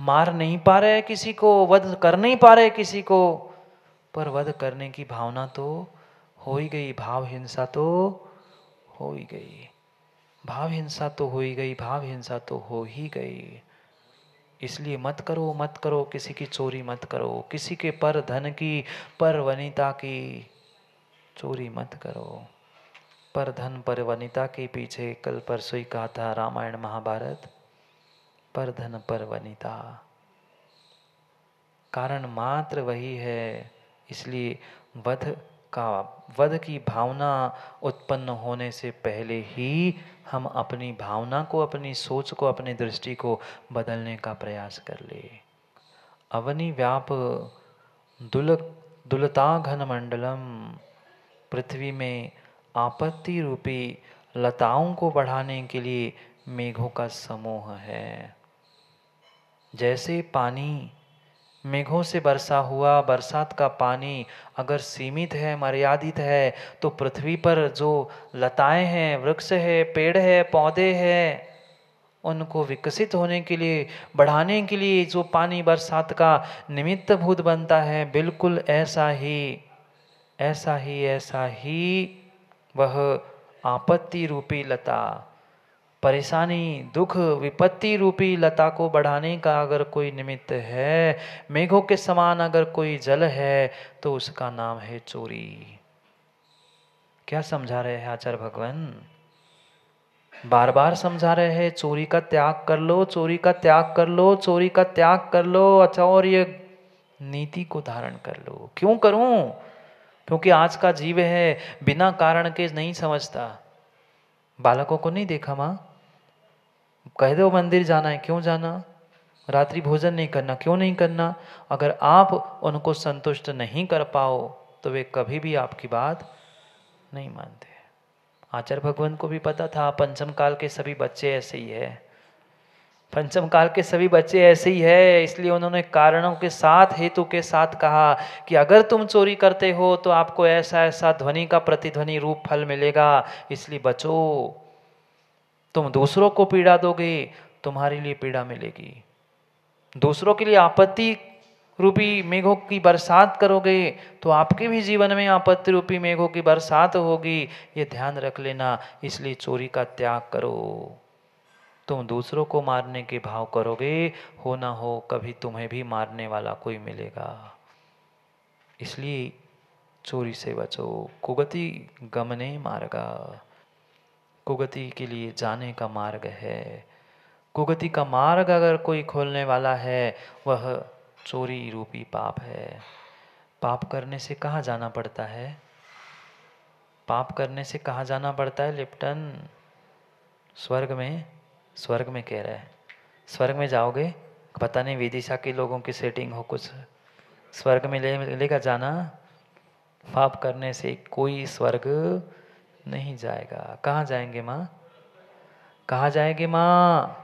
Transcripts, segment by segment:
मार नहीं पा रहे किसी को, वध कर नहीं पा रहे किसी को, पर वध करने की भावना तो हो ही गई, भाव हिंसा तो हो ही गई, भाव हिंसा तो हो ही गई, भाव हिंसा तो हो ही गई। इसलिए मत करो, मत करो, किसी की चोरी मत करो, किसी के पर धन की, पर वनिता की चोरी मत करो। पर धन पर वनिता के पीछे कल परसों ही कहा था रामायण महाभारत, पर धन पर वनिता, कारण मात्र वही है। इसलिए वध की भावना उत्पन्न होने से पहले ही हम अपनी भावना को, अपनी सोच को, अपनी दृष्टि को बदलने का प्रयास कर ले। अवनि व्याप दुलता घन मंडलम, पृथ्वी में आपत्ति रूपी लताओं को बढ़ाने के लिए मेघों का समूह है। जैसे पानी मेघों से बरसा हुआ, बरसात का पानी अगर सीमित है, मर्यादित है, तो पृथ्वी पर जो लताएं हैं, वृक्ष है, पेड़ है, पौधे हैं, उनको विकसित होने के लिए, बढ़ाने के लिए जो पानी बरसात का निमित्त भूत बनता है, बिल्कुल ऐसा ही ऐसा ही ऐसा ही वह आपत्ति रूपी लता, परेशानी, दुख, विपत्ति रूपी लता को बढ़ाने का अगर कोई निमित्त है, मेघों के समान अगर कोई जल है, तो उसका नाम है चोरी। क्या समझा रहे हैं आचार्य भगवान? बार बार समझा रहे हैं, चोरी का त्याग कर लो, चोरी का त्याग कर लो, चोरी का त्याग कर लो। अच्छा, और ये नीति को धारण कर लो। क्यों करूं? क्योंकि आज का जीव है बिना कारण के नहीं समझता। बालकों को नहीं देखा माँ, कह दो मंदिर जाना है, क्यों जाना? रात्रि भोजन नहीं करना, क्यों नहीं करना? अगर आप उनको संतुष्ट नहीं कर पाओ तो वे कभी भी आपकी बात नहीं मानते। आचार्य भगवान को भी पता था पंचम काल के सभी बच्चे ऐसे ही है, पंचम काल के सभी बच्चे ऐसे ही है। इसलिए उन्होंने कारणों के साथ, हेतु के साथ कहा कि अगर तुम चोरी करते हो तो आपको ऐसा ऐसा ध्वनि का प्रतिध्वनि रूप फल मिलेगा, इसलिए बचो। तुम दूसरों को पीड़ा दोगे, तुम्हारे लिए पीड़ा मिलेगी। दूसरों के लिए आपत्ति रूपी मेघों की बरसात करोगे तो आपके भी जीवन में आपत्ति रूपी मेघों की बरसात होगी, ये ध्यान रख लेना। इसलिए चोरी का त्याग करो। तुम दूसरों को मारने के भाव करोगे, हो ना हो कभी तुम्हें भी मारने वाला कोई मिलेगा। इसलिए चोरी से बचो। कुगति गमने मार्गा, कुगति के लिए जाने का मार्ग है। कुगति का मार्ग अगर कोई खोलने वाला है, वह चोरी रूपी पाप है। पाप करने से कहाँ जाना पड़ता है? पाप करने से कहाँ जाना पड़ता है लिप्टन? स्वर्ग में। स्वर्ग में कह रहा है, स्वर्ग में जाओगे? पता नहीं विदिशा के लोगों की सेटिंग हो कुछ, स्वर्ग में लेगा जाना? पाप करने से कोई स्वर्ग नहीं जाएगा। कहाँ जाएंगे माँ? कहाँ जाएंगे माँ?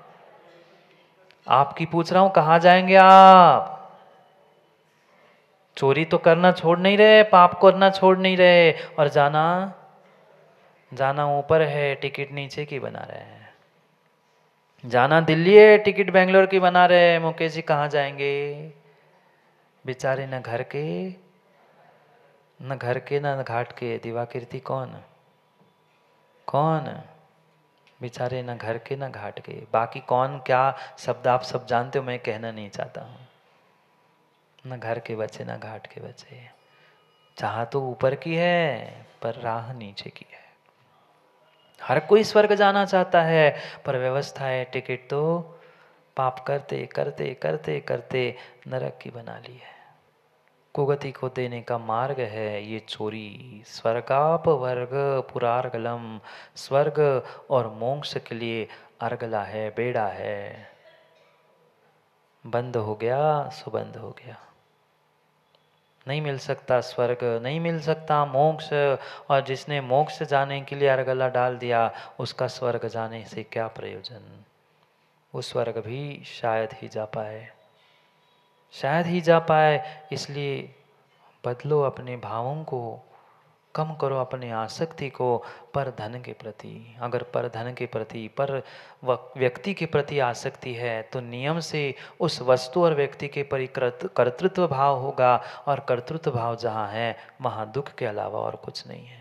आपकी पूछ रहा हूं, कहाँ जाएंगे आप? चोरी तो करना छोड़ नहीं रहे, पाप करना छोड़ नहीं रहे, और जाना, जाना ऊपर है, टिकट नीचे की बना रहे हैं। जाना दिल्ली है, टिकट बेंगलोर की बना रहे हैं। मुकेश जी कहाँ जाएंगे? बेचारे न घर के, न घर के, न घाट के। दिवाकीर्ति कौन? कौन? बेचारे न घर के न घाट के। बाकी कौन क्या शब्द आप सब जानते हो, मैं कहना नहीं चाहता हूँ। न घर के बचे न घाट के बचे। चाह तो ऊपर की है पर राह नीचे की है। हर कोई स्वर्ग जाना चाहता है, पर व्यवस्था है, टिकट तो पाप करते करते करते करते नरक की बना ली है। कुगति को देने का मार्ग है ये चोरी। स्वर्गाप वर्ग पुरार्गलम, स्वर्ग और मोक्ष के लिए अर्गला है, बेड़ा है। बंद हो गया सो बंद हो गया। नहीं मिल सकता स्वर्ग, नहीं मिल सकता मोक्ष, और जिसने मोक्ष जाने के लिए अर्गला डाल दिया, उसका स्वर्ग जाने से क्या प्रयोजन? वो स्वर्ग भी शायद ही जा पाए, शायद ही जा पाए। इसलिए बदलो अपने भावों को, कम करो अपनी आसक्ति को पर धन के प्रति। अगर पर धन के प्रति, पर व्यक्ति के प्रति आसक्ति है तो नियम से उस वस्तु और व्यक्ति के प्रति कर्तृत्व भाव होगा, और कर्तृत्व भाव जहाँ है वहाँ दुख के अलावा और कुछ नहीं है।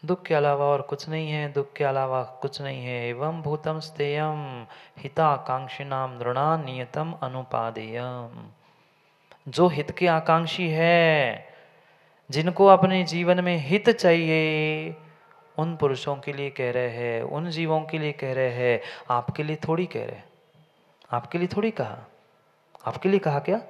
दुख के अलावा और कुछ नहीं है, दुख के अलावा कुछ नहीं है। एवं भूतम स्तेयम हिताकांक्षिणाम नृणां नियतम अनुपादेयम। जो हित के आकांक्षी है, जिनको अपने जीवन में हित चाहिए, उन पुरुषों के लिए कह रहे हैं, उन जीवों के लिए कह रहे हैं, आपके लिए थोड़ी कह रहे। आपके लिए थोड़ी कहा। आपके लिए कहा क्या?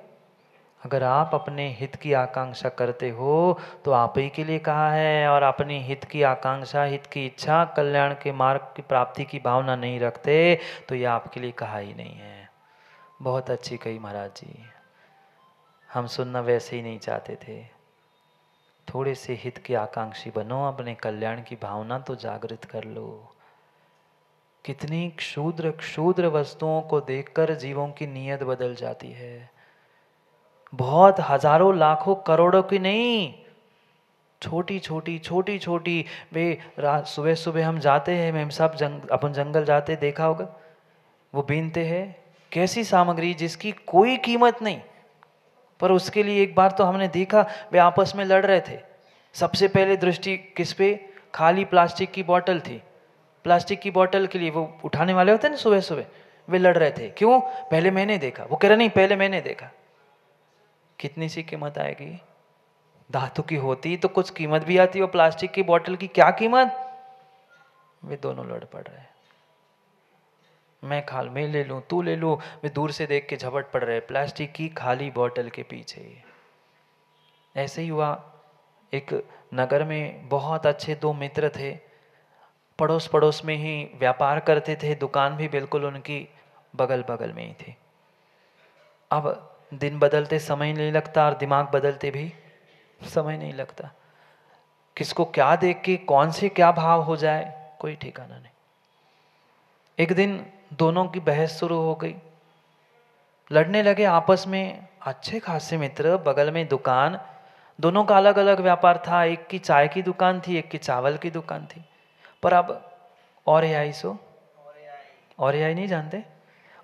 अगर आप अपने हित की आकांक्षा करते हो तो आप ही के लिए कहा है, और अपनी हित की आकांक्षा, हित की इच्छा, कल्याण के मार्ग की प्राप्ति की भावना नहीं रखते तो ये आपके लिए कहा ही नहीं है। बहुत अच्छी कही महाराज जी, हम सुनना वैसे ही नहीं चाहते थे। थोड़े से हित की आकांक्षी बनो, अपने कल्याण की भावना तो जागृत कर लो। कितनी क्षुद्र क्षुद्र वस्तुओं को देखकर जीवों की नीयत बदल जाती है। बहुत हजारों लाखों करोड़ों की नहीं, छोटी छोटी छोटी छोटी। वे सुबह सुबह हम जाते हैं, मेम साहब अपन जंगल जाते, देखा होगा, वो बीनते हैं कैसी सामग्री जिसकी कोई कीमत नहीं, पर उसके लिए एक बार तो हमने देखा वे आपस में लड़ रहे थे। सबसे पहले दृष्टि किस पे? खाली प्लास्टिक की बोतल थी, प्लास्टिक की बोतल के लिए वो उठाने वाले होते हैं ना, सुबह सुबह वे लड़ रहे थे। क्यों? पहले मैंने देखा। वो कह रहा नहीं, पहले मैंने देखा। कितनी सी कीमत आएगी? धातु की होती तो कुछ कीमत भी आती, और प्लास्टिक की बोतल की क्या कीमत? वे दोनों लड़ पड़ रहे हैं, मैं ले लूं, तू ले लूं। वे दूर से देख के झपट पड़ रहे प्लास्टिक की खाली बोतल के पीछे। ऐसे ही हुआ, एक नगर में बहुत अच्छे दो मित्र थे, पड़ोस पड़ोस में ही व्यापार करते थे, दुकान भी बिल्कुल उनकी बगल बगल में ही थी। अब दिन बदलते समय नहीं लगता, और दिमाग बदलते भी समय नहीं लगता। किसको क्या देख के कौन से क्या भाव हो जाए कोई ठिकाना नहीं। एक दिन दोनों की बहस शुरू हो गई, लड़ने लगे आपस में। अच्छे खासे मित्र, बगल में दुकान, दोनों का अलग अलग व्यापार था। एक की चाय की दुकान थी, एक की चावल की दुकान थी। पर अब और आई सो और आई नहीं जानते,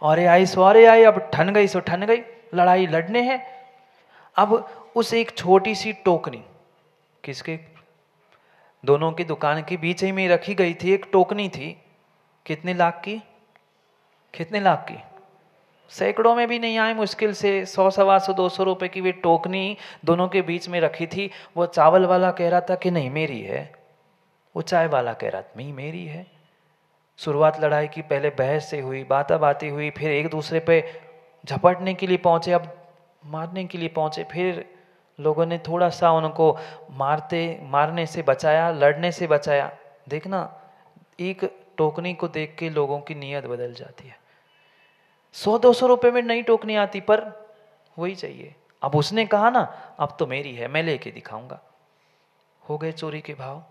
और आई सो और आई, अब ठन गई सो ठन गई, लड़ाई लड़ने हैं। अब उस एक छोटी सी टोकनी, किसके? दोनों की दुकान के बीच ही में रखी गई थी एक टोकनी थी। कितने लाख की? कितने लाख की? सैकड़ों में भी नहीं आए, मुश्किल से 100, 125, 200 रुपए की वे टोकनी दोनों के बीच में रखी थी। वो चावल वाला कह रहा था कि नहीं मेरी है, वो चाय वाला कह रहा था नहीं मेरी है। शुरुआत लड़ाई की पहले बहस से हुई, बातें हुई, फिर एक दूसरे पे झपटने के लिए पहुंचे, अब मारने के लिए पहुंचे। फिर लोगों ने थोड़ा सा उनको मारने से बचाया, लड़ने से बचाया। देखना, एक टोकनी को देख के लोगों की नीयत बदल जाती है। 100-200 रुपए में नई टोकनी आती, पर वही चाहिए। अब उसने कहा ना, अब तो मेरी है, मैं लेके दिखाऊंगा। हो गए चोरी के भाव,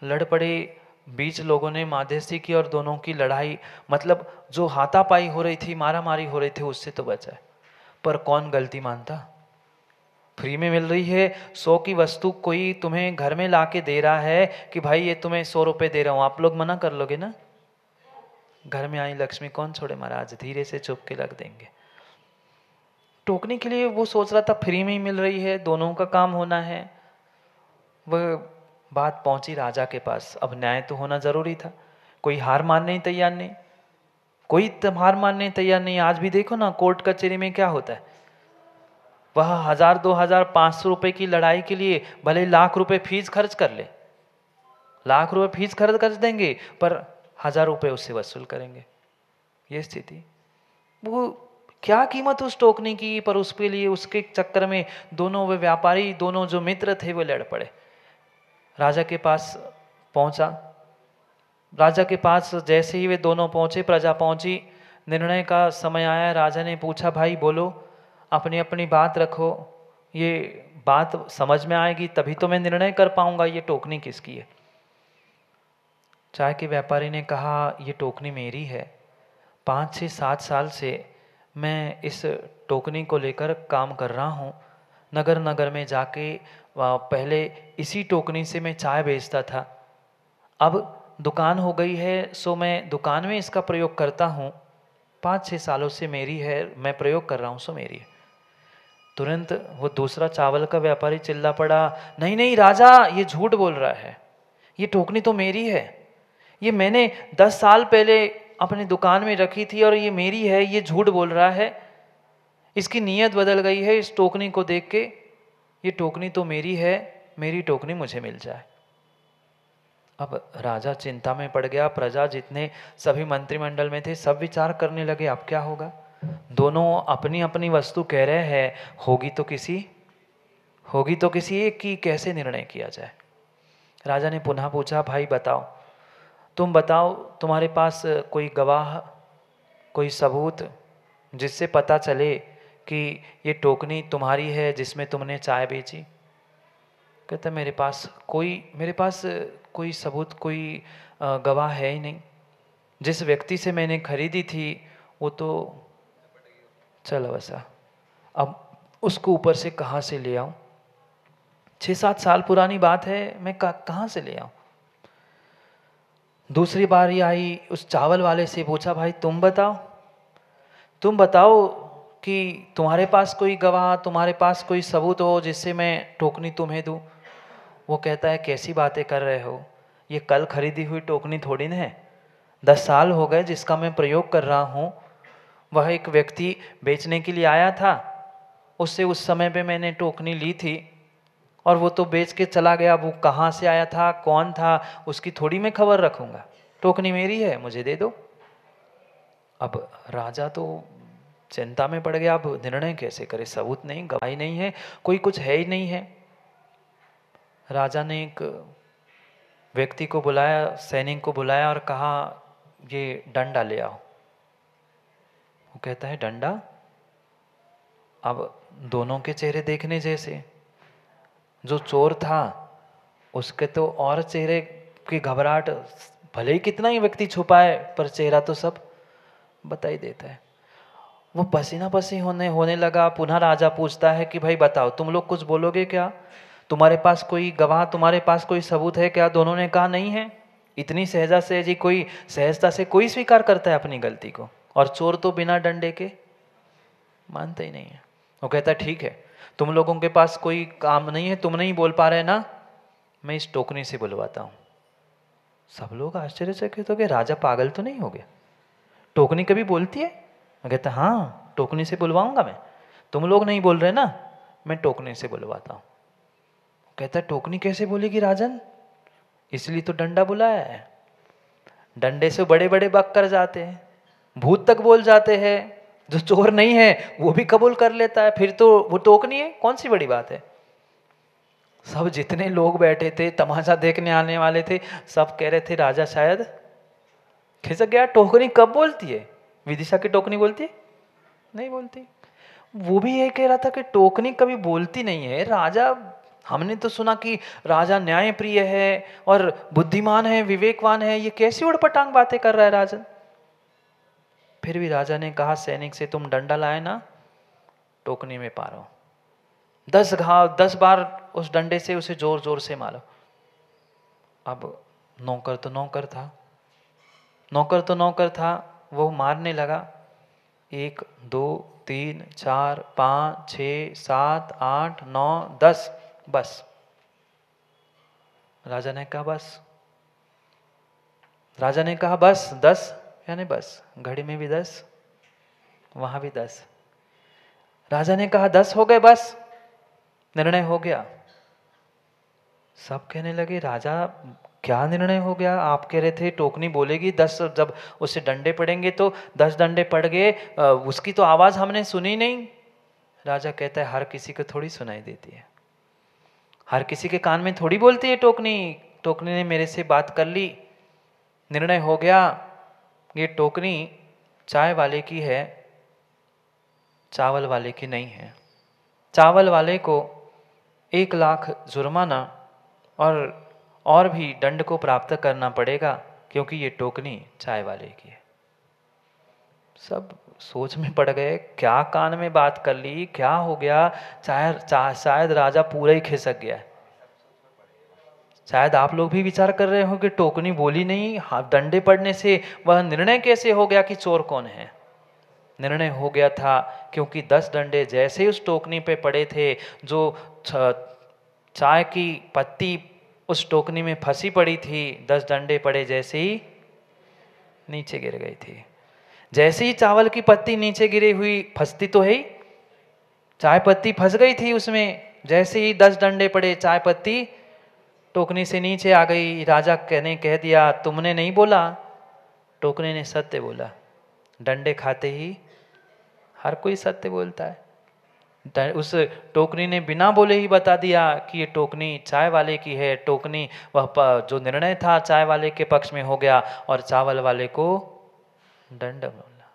लड़ पड़े। बीच लोगों ने माध्यस्थी की और दोनों की लड़ाई, मतलब जो हाथापाई हो रही थी, मारा मारी हो रही थी, उससे तो बचा। पर कौन गलती मानता? फ्री में मिल रही है 100 की वस्तु, कोई तुम्हें घर में लाके दे रहा है कि भाई ये तुम्हें 100 रुपए दे रहा हूं, आप लोग मना कर लोगे ना? घर में आई लक्ष्मी कौन छोड़े महाराज, धीरे से चुप के लग देंगे। टोकने के लिए वो सोच रहा था फ्री में ही मिल रही है, दोनों का काम होना है। वह बात पहुंची राजा के पास। अब न्याय तो होना जरूरी था, कोई हार मानने ही तैयार नहीं, कोई हार मानने तैयार नहीं। आज भी देखो ना कोर्ट कचहरी में क्या होता है, वह 1000, 2000, 500 रुपए की लड़ाई के लिए भले लाख रुपए फीस खर्च कर ले, लाख रुपए फीस खर्च कर देंगे, पर 1000 रुपए उससे वसूल करेंगे। ये स्थिति। वो क्या कीमत उस टोकने की, पर उसके लिए, उसके चक्कर में दोनों वे व्यापारी, दोनों जो मित्र थे वे लड़ पड़े। राजा के पास पहुंचा, राजा के पास जैसे ही वे दोनों पहुंचे, प्रजा पहुंची, निर्णय का समय आया। राजा ने पूछा भाई बोलो, अपनी अपनी बात रखो, ये बात समझ में आएगी तभी तो मैं निर्णय कर पाऊंगा ये टोकनी किसकी है। चाय के व्यापारी ने कहा ये टोकनी मेरी है, 5 से 7 साल से मैं इस टोकनी को लेकर काम कर रहा हूँ। नगर नगर में जाके पहले इसी टोकनी से मैं चाय बेचता था, अब दुकान हो गई है सो मैं दुकान में इसका प्रयोग करता हूँ, 5-6 सालों से मेरी है, मैं प्रयोग कर रहा हूँ सो मेरी है। तुरंत वो दूसरा चावल का व्यापारी चिल्ला पड़ा, नहीं नहीं राजा, ये झूठ बोल रहा है, ये टोकनी तो मेरी है, ये मैंने 10 साल पहले अपनी दुकान में रखी थी और ये मेरी है, ये झूठ बोल रहा है, इसकी नीयत बदल गई है इस टोकनी को देख के, ये टोकनी तो मेरी है, मेरी टोकनी मुझे मिल जाए। अब राजा चिंता में पड़ गया, प्रजा जितने सभी मंत्रिमंडल में थे सब विचार करने लगे अब क्या होगा। दोनों अपनी अपनी वस्तु कह रहे हैं, होगी तो किसी एक की, कैसे निर्णय किया जाए। राजा ने पुनः पूछा, भाई बताओ, तुम बताओ, तुम्हारे पास कोई गवाह, कोई सबूत जिससे पता चले कि ये टोकनी तुम्हारी है जिसमें तुमने चाय बेची। कहता मेरे पास कोई सबूत, कोई गवाह है ही नहीं, जिस व्यक्ति से मैंने खरीदी थी वो तो चला बसा, अब उसको ऊपर से कहाँ से ले आऊँ, 6-7 साल पुरानी बात है, मैं कहाँ से ले आऊँ। दूसरी बारी आई, उस चावल वाले से पूछा, भाई तुम बताओ कि तुम्हारे पास कोई गवाह, तुम्हारे पास कोई सबूत हो जिससे मैं टोकनी तुम्हें दूँ। वो कहता है कैसी बातें कर रहे हो, ये कल खरीदी हुई टोकनी थोड़ी ना है, 10 साल हो गए जिसका मैं प्रयोग कर रहा हूँ। वह एक व्यक्ति बेचने के लिए आया था, उससे उस समय पे मैंने टोकनी ली थी और वो तो बेच के चला गया, वो कहाँ से आया था, कौन था, उसकी थोड़ी मैं खबर रखूँगा, टोकनी मेरी है, मुझे दे दो। अब राजा तो चिंता में पड़ गया, अब निर्णय कैसे करे, सबूत नहीं, गवाही नहीं है, कोई कुछ है ही नहीं है। राजा ने एक व्यक्ति को बुलाया, सैनिक को बुलाया और कहा ये डंडा ले आओ। वो कहता है डंडा, अब दोनों के चेहरे देखने जैसे, जो चोर था उसके तो और चेहरे की घबराहट, भले ही कितना ही व्यक्ति छुपाए पर चेहरा तो सब बता ही देता है। वो पसीना पसी होने लगा। पुनः राजा पूछता है कि भाई बताओ, तुम लोग कुछ बोलोगे क्या, तुम्हारे पास कोई गवाह, तुम्हारे पास कोई सबूत है क्या। दोनों ने कहा नहीं है। इतनी सहजता से कोई स्वीकार करता है अपनी गलती को, और चोर तो बिना डंडे के मानते ही नहीं है। वो कहता है ठीक है, तुम लोगों के पास कोई काम नहीं है, तुम नहीं बोल पा रहे ना, मैं इस टोकनी से बुलवाता हूँ। सब लोग आश्चर्यचकित हो गए, राजा पागल तो नहीं हो गया, टोकनी कभी बोलती है। मैं कहता हाँ, टोकनी से बुलवाऊंगा मैं, तुम लोग नहीं बोल रहे ना, मैं टोकनी से बुलवाता हूँ। कहता है टोकनी कैसे बोलेगी राजन, इसलिए तो डंडा बुलाया है, डंडे से बड़े बड़े बक कर जाते हैं, भूत तक बोल जाते हैं, जो चोर नहीं है वो भी कबूल कर लेता है, फिर तो वो टोकनी है, कौन सी बड़ी बात है। सब जितने लोग बैठे थे, तमाशा देखने आने वाले थे, सब कह रहे थे राजा शायद खिसक गया, टोकनी कब बोलती है, विदिशा की टोकनी बोलती है, नहीं बोलती। वो भी ये कह रहा था कि टोकनी कभी बोलती नहीं है, राजा, हमने तो सुना कि राजा न्याय प्रिय है और बुद्धिमान है, विवेकवान है, ये कैसी उड़पटांग बातें कर रहा है राजन। फिर भी राजा ने कहा सैनिक से, तुम डंडा लाए ना, टोकनी में पारो, 10 घाव, 10 बार उस डंडे से उसे जोर जोर से मारो। अब नौकर तो नौकर था, वो मारने लगा, 1 2 3 4 5 6 7 8 9 10, बस। राजा ने कहा बस 10, यानी बस, घड़ी में भी 10, वहां भी 10। राजा ने कहा 10 हो गए, बस, निर्णय हो गया। सब कहने लगे राजा क्या निर्णय हो गया, आप कह रहे थे टोकनी बोलेगी 10, जब उससे डंडे पड़ेंगे तो 10 डंडे पड़ गए, उसकी तो आवाज हमने सुनी नहीं। राजा कहता है हर किसी को थोड़ी सुनाई देती है, हर किसी के कान में थोड़ी बोलती है टोकनी। टोकनी ने मेरे से बात कर ली, निर्णय हो गया, ये टोकनी चाय वाले की है, चावल वाले की नहीं है। चावल वाले को 1 लाख जुर्माना और भी दंड को प्राप्त करना पड़ेगा, क्योंकि ये टोकनी चाय वाले की है। सब सोच में पड़ गए, क्या कान में बात कर ली, क्या हो गया। शायद राजा पूरा ही खिसक गया है। शायद आप लोग भी विचार कर रहे हो कि टोकनी बोली नहीं, डंडे पड़ने से वह निर्णय कैसे हो गया कि चोर कौन है। निर्णय हो गया था क्योंकि 10 डंडे जैसे उस टोकनी पे पड़े थे, जो चाय की पत्ती उस टोकनी में फंसी पड़ी थी, 10 डंडे पड़े जैसे ही नीचे गिर गई थी। जैसे ही चावल की पत्ती नीचे गिरी हुई, फंसती तो है ही, चाय पत्ती फंस गई थी उसमें। जैसे ही 10 डंडे पड़े, चाय पत्ती टोकनी से नीचे आ गई। राजा कह दिया, तुमने नहीं बोला। टोकनी ने सत्य बोला। डंडे खाते ही हर कोई सत्य बोलता है। उस टोकनी ने बिना बोले ही बता दिया कि ये टोकनी चाय वाले की है। टोकनी वह जो निर्णय था चाय वाले के पक्ष में हो गया और चावल वाले को दंड मिला।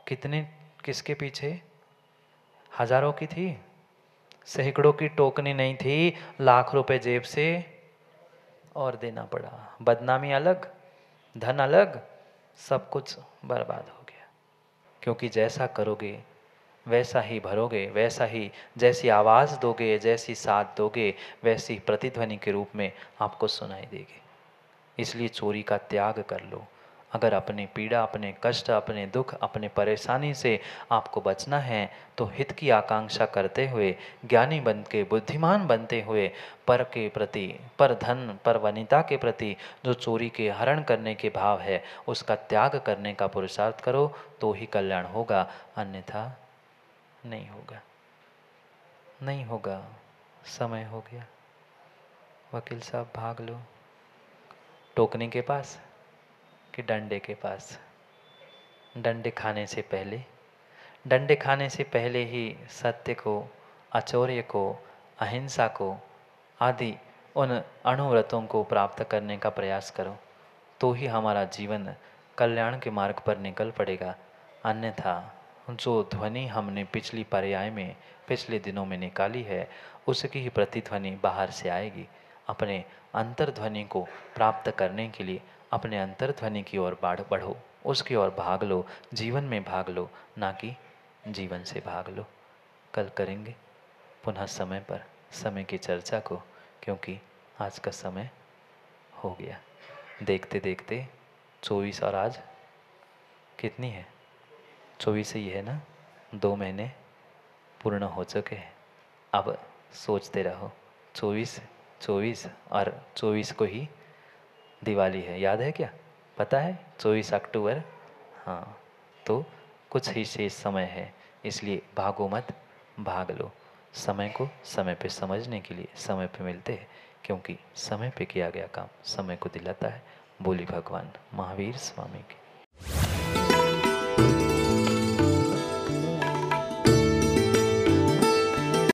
कितने, किसके पीछे? हजारों की थी, सैकड़ों की टोकनी नहीं थी, लाख रुपए जेब से और देना पड़ा। बदनामी अलग, धन अलग, सब कुछ बर्बाद हो गया। क्योंकि जैसा करोगे वैसा ही भरोगे, वैसा ही, जैसी आवाज़ दोगे, जैसी साथ दोगे, वैसी प्रतिध्वनि के रूप में आपको सुनाई देगी। इसलिए चोरी का त्याग कर लो। अगर अपनी पीड़ा, अपने कष्ट, अपने दुख, अपने परेशानी से आपको बचना है तो हित की आकांक्षा करते हुए, ज्ञानी बन के, बुद्धिमान बनते हुए, पर के प्रति, पर धन, पर वनिता के प्रति जो चोरी के हरण करने के भाव है उसका त्याग करने का पुरुषार्थ करो तो ही कल्याण होगा, अन्यथा नहीं होगा। नहीं होगा। समय हो गया। वकील साहब भाग लो टोकनी के पास कि डंडे के पास। डंडे खाने से पहले, डंडे खाने से पहले ही सत्य को, अचौर्य को, अहिंसा को आदि उन अणुव्रतों को प्राप्त करने का प्रयास करो तो ही हमारा जीवन कल्याण के मार्ग पर निकल पड़ेगा। अन्यथा जो ध्वनि हमने पिछली पर्याय में, पिछले दिनों में निकाली है उसकी ही प्रतिध्वनि बाहर से आएगी। अपने अंतर्ध्वनि को प्राप्त करने के लिए अपने अंतर्ध्वनि की ओर बढ़ो, उसकी ओर भाग लो, जीवन में भाग लो, ना कि जीवन से भाग लो। कल करेंगे पुनः समय पर समय की चर्चा को, क्योंकि आज का समय हो गया। देखते देखते 24 और आज कितनी है? 24 ही है ना। 2 महीने पूर्ण हो चुके हैं। अब सोचते रहो 24 और 24 को ही दिवाली है, याद है क्या? पता है 24 अक्टूबर। हाँ, तो कुछ ही शेष समय है, इसलिए भागो मत, भाग लो। समय को समय पे समझने के लिए समय पे मिलते हैं, क्योंकि समय पे किया गया काम समय को दिलाता है। बोली भगवान महावीर स्वामी की।